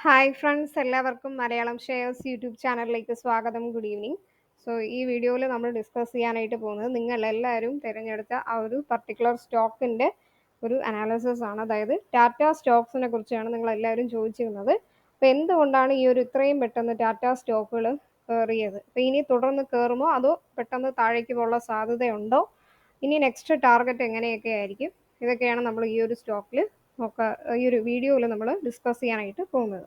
Hi friends, എല്ലാവർക്കും Malayalam shares YouTube ചാനലിലേക്ക് സ്വാഗതം. Good evening. ഈ വീഡിയോയിൽ നമ്മൾ ഡിസ്കസ് ചെയ്യാനായിട്ട് പോകുന്നത് നിങ്ങളെല്ലാവരും തിരഞ്ഞെടുത്ത ആ ഒരു പർട്ടിക്കുലർ സ്റ്റോക്കിൻ്റെ ഒരു അനാലിസിസ് ആണ്. അതായത് ടാറ്റ സ്റ്റോക്സിനെ കുറിച്ചാണ് നിങ്ങളെല്ലാവരും ചോദിച്ചിരുന്നത്. അപ്പോൾ എന്തുകൊണ്ടാണ് ഈ ഒരു ഇത്രയും പെട്ടെന്ന് ടാറ്റ സ്റ്റോക്കുകൾ കയറിയത്? അപ്പോൾ ഇനി തുടർന്ന് കയറുമോ അതോ പെട്ടെന്ന് താഴേക്ക് പോകാനുള്ള സാധ്യതയുണ്ടോ? ഇനി നെക്സ്റ്റ് ടാർഗറ്റ് എങ്ങനെയൊക്കെ ആയിരിക്കും? ഇതൊക്കെയാണ് നമ്മൾ ഈ ഒരു സ്റ്റോക്കിൽ ഈ ഒരു വീഡിയോയിൽ നമ്മൾ ഡിസ്കസ് ചെയ്യാനായിട്ട് പോകുന്നത്.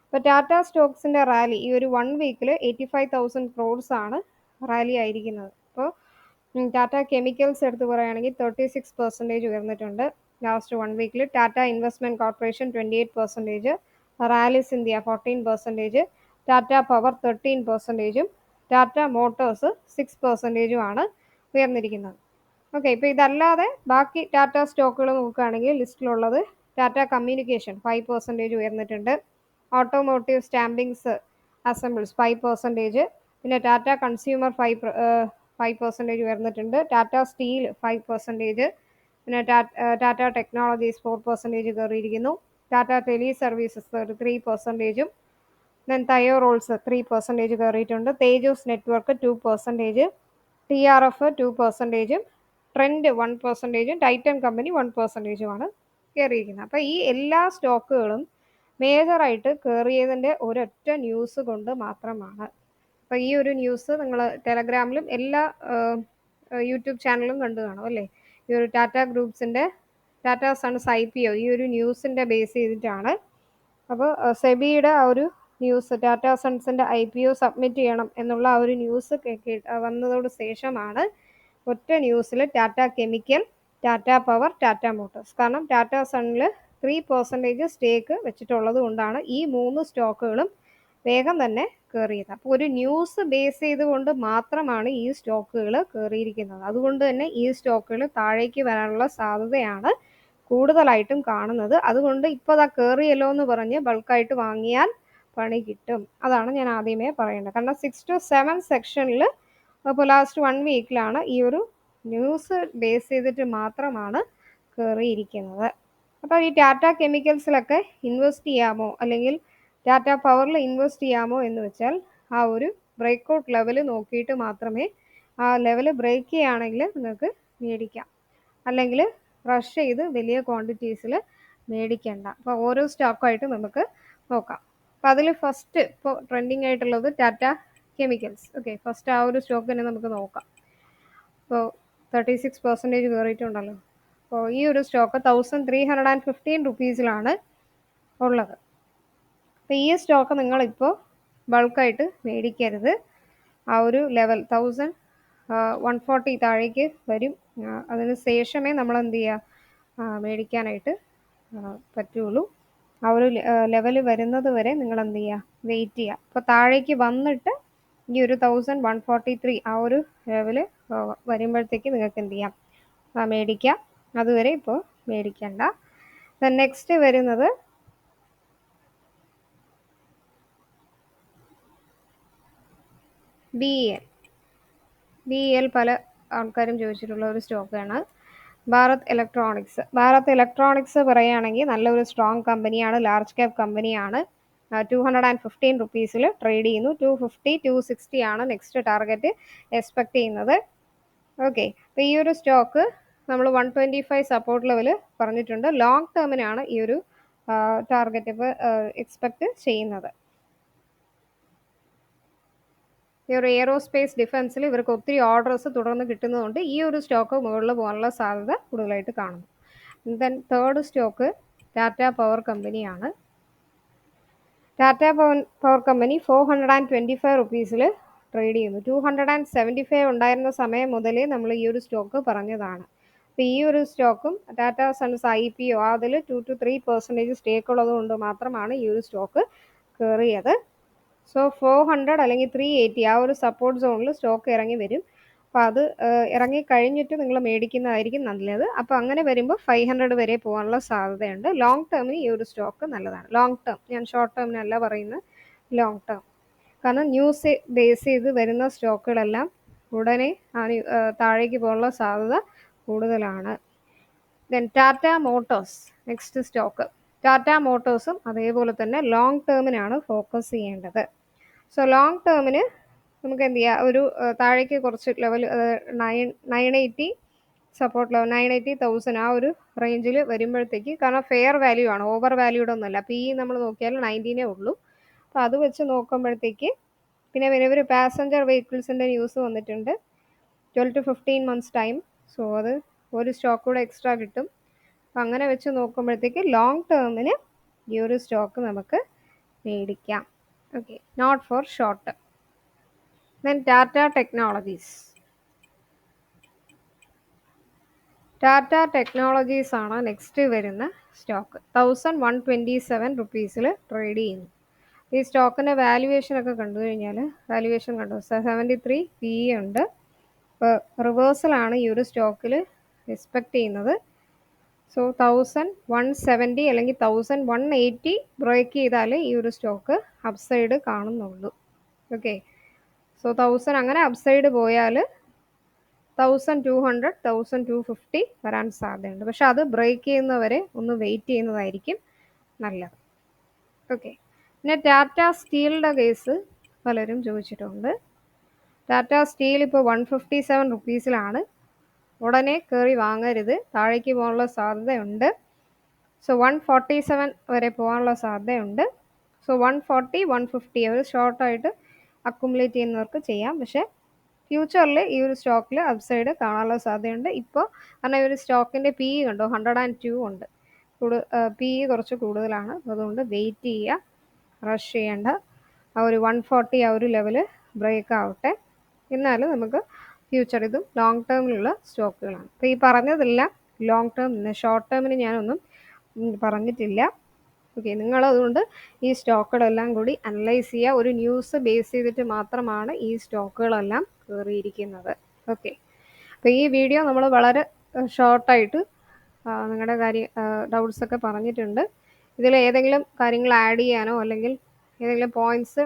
ഇപ്പോൾ ടാറ്റ സ്റ്റോക്സിൻ്റെ റാലി ഈ ഒരു 1 വീക്കിൽ 85,000 crores ആണ് റാലി ആയിരിക്കുന്നത്. അപ്പോൾ ടാറ്റ കെമിക്കൽസ് എടുത്ത് പറയുകയാണെങ്കിൽ 36% ഉയർന്നിട്ടുണ്ട് ലാസ്റ്റ് 1 വീക്കിൽ. Tata investment corporation 28%, Rallis India 14%, Tata power 13%, Tata motors 6% ആണ് ഉയർന്നിരിക്കുന്നത്. ഓക്കെ, ഇപ്പോൾ ഇതല്ലാതെ ബാക്കി ടാറ്റ സ്റ്റോക്കുകൾ നോക്കുകയാണെങ്കിൽ ലിസ്റ്റിലുള്ളത് ടാറ്റ കമ്മ്യൂണിക്കേഷൻ 5% ഉയർന്നിട്ടുണ്ട്, ഓട്ടോമോട്ടീവ് സ്റ്റാമ്പിങ്സ് അസംബിൾസ് 5%, പിന്നെ ടാറ്റ കൺസ്യൂമർ 5% ഉയർന്നിട്ടുണ്ട്, ടാറ്റ സ്റ്റീൽ 5%, പിന്നെ ടാറ്റ ടെക്നോളജീസ് 4% കയറിയിരിക്കുന്നു, Tata teleservices 3%, then Tayo Rolls 3% കയറിയിട്ടുണ്ട്, Tejas network 2%, TRF 2%, Trent 1%, Titan company 1%ആണ് കയറിയിരിക്കുന്നത്. അപ്പോൾ ഈ എല്ലാ സ്റ്റോക്കുകളും മേജറായിട്ട് കയറിയതിൻ്റെ ഒരൊറ്റ ന്യൂസ് കൊണ്ട് മാത്രമാണ്. അപ്പോൾ ഈ ഒരു ന്യൂസ് നിങ്ങൾ ടെലഗ്രാമിലും എല്ലാ യൂട്യൂബ് ചാനലും കണ്ടു കാണും അല്ലേ? ഈ ഒരു ടാറ്റ ഗ്രൂപ്പ്സിൻ്റെ ടാറ്റ സൺസ് IPO ഈ ഒരു ന്യൂസിൻ്റെ ബേസ് ചെയ്തിട്ടാണ്. അപ്പോൾ സെബിയുടെ ആ ഒരു ന്യൂസ് ടാറ്റ സൺസിൻ്റെ IPO സബ്മിറ്റ് ചെയ്യണം എന്നുള്ള ആ ഒരു ന്യൂസ് വന്നതോട് ശേഷമാണ് ഒറ്റ ന്യൂസിൽ Tata chemical, Tata power, Tata Motors, കാരണം ടാറ്റ സണ്ണിൽ 3% സ്റ്റേക്ക് വെച്ചിട്ടുള്ളത് കൊണ്ടാണ് ഈ 3 സ്റ്റോക്കുകളും വേഗം തന്നെ കയറിയത്. അപ്പോൾ ഒരു ന്യൂസ് ബേസ് ചെയ്തുകൊണ്ട് മാത്രമാണ് ഈ സ്റ്റോക്കുകൾ കയറിയിരിക്കുന്നത്. അതുകൊണ്ട് തന്നെ ഈ സ്റ്റോക്കുകൾ താഴേക്ക് വരാനുള്ള സാധ്യതയാണ് കൂടുതലായിട്ടും കാണുന്നത്. അതുകൊണ്ട് ഇപ്പോൾ അതാ കയറിയല്ലോ എന്ന് പറഞ്ഞ് ബൾക്കായിട്ട് വാങ്ങിയാൽ പണി കിട്ടും. അതാണ് ഞാൻ ആദ്യമേ പറയേണ്ടത്. കാരണം 6 to 7 സെക്ഷനിൽ അപ്പോൾ ലാസ്റ്റ് 1 വീക്കിലാണ് ഈ ഒരു ന്യൂസ് ബേസ് ചെയ്തിട്ട് മാത്രമാണ് കയറിയിരിക്കുന്നത്. അപ്പോൾ ഈ ടാറ്റ കെമിക്കൽസിലൊക്കെ ഇൻവെസ്റ്റ് ചെയ്യാമോ അല്ലെങ്കിൽ ടാറ്റ പവറിൽ ഇൻവെസ്റ്റ് ചെയ്യാമോ എന്ന് വെച്ചാൽ ആ ഒരു ബ്രേക്ക്ഔട്ട് ലെവൽ നോക്കിയിട്ട് മാത്രമേ, ആ ലെവൽ ബ്രേക്ക് ചെയ്യുകയാണെങ്കിൽ നിങ്ങൾക്ക് മേടിക്കാം, അല്ലെങ്കിൽ റഷ് ചെയ്ത് വലിയ ക്വാണ്ടിറ്റീസിൽ മേടിക്കേണ്ട. അപ്പോൾ ഓരോ സ്റ്റോക്കായിട്ട് നമുക്ക് നോക്കാം. അപ്പോൾ അതിൽ ഫസ്റ്റ് ഇപ്പോൾ ട്രെൻഡിങ് ആയിട്ടുള്ളത് ടാറ്റ കെമിക്കൽസ്. ഓക്കെ, ഫസ്റ്റ് ആ ഒരു സ്റ്റോക്ക് തന്നെ നമുക്ക് നോക്കാം. ഇപ്പോൾ 36% കയറിയിട്ടുണ്ടല്ലോ. അപ്പോൾ ഈ ഒരു സ്റ്റോക്ക് 1315 rupeesലാണ് ഉള്ളത്. അപ്പോൾ ഈ സ്റ്റോക്ക് നിങ്ങളിപ്പോൾ ബൾക്കായിട്ട് മേടിക്കരുത്. ആ ഒരു ലെവൽ 1140 താഴേക്ക് വരും. അതിന് ശേഷമേ നമ്മൾ എന്ത് ചെയ്യുക, മേടിക്കാനായിട്ട് പറ്റുള്ളൂ. ആ ഒരു ലെവൽ വരുന്നത് വരെ നിങ്ങൾ എന്ത് ചെയ്യുക, വെയിറ്റ് ചെയ്യുക. അപ്പോൾ താഴേക്ക് വന്നിട്ട് ഈ ഒരു 1143 ആ ഒരു ലെവൽ വരുമ്പോഴത്തേക്ക് നിങ്ങൾക്ക് എന്ത് ചെയ്യാം, മേടിക്കാം. അതുവരെ ഇപ്പോൾ മേടിക്കണ്ട. നെക്സ്റ്റ് വരുന്നത് BEL പല ആൾക്കാരും ചോദിച്ചിട്ടുള്ള ഒരു സ്റ്റോക്കാണ്. ഭാരത് ഇലക്ട്രോണിക്സ് പറയുകയാണെങ്കിൽ നല്ലൊരു സ്ട്രോങ് കമ്പനിയാണ്, ലാർജ് ക്യാപ് കമ്പനിയാണ്. 215 rupeesൽ ട്രേഡ് ചെയ്യുന്നു. 250, 260 ആണ് നെക്സ്റ്റ് ടാർഗറ്റ് എക്സ്പെക്ട് ചെയ്യുന്നത്. ഓക്കെ, അപ്പോൾ ഈ ഒരു സ്റ്റോക്ക് നമ്മൾ 125 സപ്പോർട്ട് ലെവൽ പറഞ്ഞിട്ടുണ്ട്. ലോങ് ടേമിനാണ് ഈ ഒരു ടാർഗറ്റ് ഇപ്പോൾ എക്സ്പെക്ട് ചെയ്യുന്നത്. ഈ ഒരു എയറോസ്പേസ് ഡിഫൻസിൽ ഇവർക്ക് ഒത്തിരി ഓർഡേഴ്സ് തുടർന്ന് കിട്ടുന്നതുകൊണ്ട് ഈ ഒരു സ്റ്റോക്ക് മുകളിൽ പോകാനുള്ള സാധ്യത കൂടുതലായിട്ട് കാണുന്നു. Then third stock Tata power കമ്പനിയാണ്. ടാറ്റ പവർ കമ്പനി 425 rupeesൽ ട്രേഡ് ചെയ്യുന്നു. 275 ഉണ്ടായിരുന്ന സമയം മുതലേ നമ്മൾ ഈ ഒരു സ്റ്റോക്ക് പറഞ്ഞതാണ്. അപ്പോൾ ഈ ഒരു സ്റ്റോക്കും ടാറ്റ സൺസ് IPO അതിൽ 2 to 3% സ്റ്റേക്ക് ഉള്ളത് കൊണ്ട് മാത്രമാണ് ഈ ഒരു സ്റ്റോക്ക് കയറിയത്. 400 അല്ലെങ്കിൽ 380 ആ ഒരു സപ്പോർട്ട് സോണിൽ സ്റ്റോക്ക് ഇറങ്ങി വരും. അപ്പോൾ അത് ഇറങ്ങി കഴിഞ്ഞിട്ട് നിങ്ങൾ മേടിക്കുന്നതായിരിക്കും നല്ലത്. അപ്പോൾ അങ്ങനെ വരുമ്പോൾ 500 വരെ പോകാനുള്ള സാധ്യതയുണ്ട്. ലോങ് ടേമിന് ഈ ഒരു സ്റ്റോക്ക് നല്ലതാണ്. ലോങ് ടേം, ഞാൻ ഷോർട്ട് ടേമിനല്ല പറയുന്നത്, ലോങ് ടേം. കാരണം ന്യൂസ് ബേസ് ചെയ്ത് വരുന്ന സ്റ്റോക്കുകളെല്ലാം ഉടനെ താഴേക്ക് പോകാനുള്ള സാധ്യത കൂടുതലാണ്. Then Tata motors next stock. Tata മോട്ടോഴ്സും അതേപോലെ തന്നെ ലോങ് ടേമിനാണ് ഫോക്കസ് ചെയ്യേണ്ടത്. സോ ലോങ് ടേമിന് നമുക്ക് എന്ത് ചെയ്യാം, ഒരു താഴേക്ക് കുറച്ച് ലെവൽ 980 സപ്പോർട്ട് ലെവൽ 980,000 ആ ഒരു റേഞ്ചിൽ വരുമ്പോഴത്തേക്ക്, കാരണം ഫെയർ വാല്യൂ ആണ്, ഓവർ വാല്യൂഡ് ഒന്നുമല്ല. നമ്മൾ നോക്കിയാൽ 19 ഉള്ളൂ. അപ്പോൾ അത് വെച്ച് നോക്കുമ്പോഴത്തേക്ക് പിന്നെ ഒരു പാസഞ്ചർ വെഹിക്കിൾസിൻ്റെ ന്യൂസ് വന്നിട്ടുണ്ട്, 12 to 15 months ടൈം. സോ അത് ഒരു സ്റ്റോക്ക് കൂടെ എക്സ്ട്രാ കിട്ടും. അപ്പം അങ്ങനെ വെച്ച് നോക്കുമ്പോഴത്തേക്ക് ലോങ് ടേമിന് ഈ ഒരു സ്റ്റോക്ക് നമുക്ക് മേടിക്കാം. Okay, not for short term. Then Tata Technologies. Tata Technologies ആണ് നെക്സ്റ്റ് വരുന്ന സ്റ്റോക്ക്. 1127 റുപ്പീസിൽ ട്രേഡ് ചെയ്യുന്നു. ഈ സ്റ്റോക്കിൻ്റെ വാല്യുവേഷൻ ഒക്കെ കണ്ടു കഴിഞ്ഞാൽ, വാല്യുവേഷൻ കണ്ടു 73 PE ഉണ്ട്. ഇപ്പോൾ റിവേഴ്സലാണ് ഈ ഒരു സ്റ്റോക്കിൽ എക്സ്പെക്റ്റ് ചെയ്യുന്നത്. സോ 1170 അല്ലെങ്കിൽ 1180 ബ്രേക്ക് ചെയ്താൽ ഈ ഒരു സ്റ്റോക്ക് അപ്സൈഡ് കാണുന്നുള്ളൂ. ഓക്കെ, സോ 1000 അങ്ങനെ അപ്സൈഡ് പോയാൽ 1200 1250 വരാൻ സാധ്യതയുണ്ട്. പക്ഷെ അത് ബ്രേക്ക് ചെയ്യുന്നവരെ ഒന്ന് വെയിറ്റ് ചെയ്യുന്നതായിരിക്കും നല്ലത്. ഓക്കെ, പിന്നെ ടാറ്റ സ്റ്റീലിൻ്റെ കേസ് പലരും ചോദിച്ചിട്ടുണ്ട്. ടാറ്റ സ്റ്റീൽ ഇപ്പോൾ 157 റുപ്പീസിലാണ്. ഉടനെ കയറി വാങ്ങരുത്, താഴേക്ക് പോകാനുള്ള സാധ്യതയുണ്ട്. സോ 147 വരെ പോകാനുള്ള സാധ്യതയുണ്ട്. സോ 140 150 ഒരു ഷോർട്ടായിട്ട് അക്കുമുലേറ്റ് ചെയ്യുന്നവർക്ക് ചെയ്യാം. പക്ഷേ ഫ്യൂച്ചറിൽ ഈ ഒരു സ്റ്റോക്കിൽ അപ്സൈഡ് കാണാനുള്ള സാധ്യതയുണ്ട്. ഇപ്പോൾ കാരണം ഈ ഒരു സ്റ്റോക്കിൻ്റെ PE കണ്ടോ 102 ഉണ്ട്. PE കുറച്ച് കൂടുതലാണ്. അതുകൊണ്ട് വെയിറ്റ് ചെയ്യുക, റഷ് ചെയ്യേണ്ട. ആ ഒരു 140 ആ ഒരു ലെവൽ ബ്രേക്ക് ആവട്ടെ, എന്നാലും നമുക്ക് ഫ്യൂച്ചർ ഇതും ലോങ് ടേമിലുള്ള സ്റ്റോക്കുകളാണ്. അപ്പോൾ ഈ പറഞ്ഞതെല്ലാം ലോങ് ടേം, ഷോർട്ട് ടേമിന് ഞാനൊന്നും പറഞ്ഞിട്ടില്ല. ഓക്കെ, നിങ്ങളതുകൊണ്ട് ഈ സ്റ്റോക്കുകളെല്ലാം കൂടി അനലൈസ് ചെയ്യുക. ഒരു ന്യൂസ് ബേസ് ചെയ്തിട്ട് മാത്രമാണ് ഈ സ്റ്റോക്കുകളെല്ലാം കയറിയിരിക്കുന്നത്. ഓക്കെ, അപ്പോൾ ഈ വീഡിയോ നമ്മൾ വളരെ ഷോർട്ടായിട്ട് നിങ്ങളുടെ ഡൗട്ട്സൊക്കെ പറഞ്ഞിട്ടുണ്ട്. ഇതിൽ ഏതെങ്കിലും കാര്യങ്ങൾ ആഡ് ചെയ്യാനോ അല്ലെങ്കിൽ ഏതെങ്കിലും പോയിൻറ്റ്സ്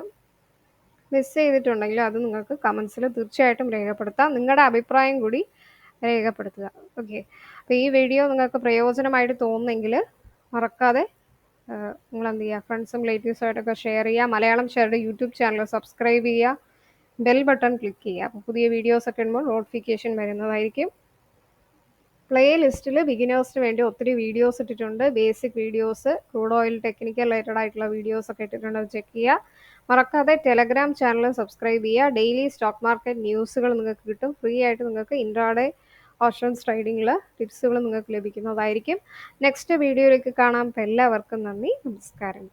മിസ് ചെയ്തിട്ടുണ്ടെങ്കിൽ അത് നിങ്ങൾക്ക് കമൻസിൽ തീർച്ചയായിട്ടും രേഖപ്പെടുത്താം. നിങ്ങളുടെ അഭിപ്രായം കൂടി രേഖപ്പെടുത്തുക. ഓക്കെ, അപ്പോൾ ഈ വീഡിയോ നിങ്ങൾക്ക് പ്രയോജനമായിട്ട് തോന്നുന്നെങ്കിൽ മറക്കാതെ നിങ്ങൾ എന്ത് ചെയ്യുക, ഫ്രണ്ട്സും റിലേറ്റീവ്സുമായിട്ടൊക്കെ ഷെയർ ചെയ്യുക. മലയാളം ഷെയറുടെ യൂട്യൂബ് ചാനൽ സബ്സ്ക്രൈബ് ചെയ്യുക, ബെൽ ബട്ടൺ ക്ലിക്ക് ചെയ്യുക. അപ്പോൾ പുതിയ വീഡിയോസൊക്കെ ഇടുമ്പോൾ നോട്ടിഫിക്കേഷൻ വരുന്നതായിരിക്കും. പ്ലേ ലിസ്റ്റിൽ ബിഗിനേഴ്സിന് വേണ്ടി ഒത്തിരി വീഡിയോസ് ഇട്ടിട്ടുണ്ട്. Basic videos, crude oil technical related ആയിട്ടുള്ള വീഡിയോസൊക്കെ ഇട്ടിട്ടുണ്ട്, അത് ചെക്ക് ചെയ്യുക. മറക്കാതെ ടെലഗ്രാം ചാനൽ സബ്സ്ക്രൈബ് ചെയ്യുക. ഡെയിലി സ്റ്റോക്ക് മാർക്കറ്റ് ന്യൂസുകൾ നിങ്ങൾക്ക് കിട്ടും. ഫ്രീ ആയിട്ട് നിങ്ങൾക്ക് ഇൻട്രാഡേ ഓപ്ഷൻസ് ട്രേഡിങ്ങിൽ ടിപ്സുകൾ നിങ്ങൾക്ക് ലഭിക്കുന്നതായിരിക്കും. നെക്സ്റ്റ് വീഡിയോയിലേക്ക് കാണാം. എല്ലാവർക്കും നന്ദി, നമസ്കാരം.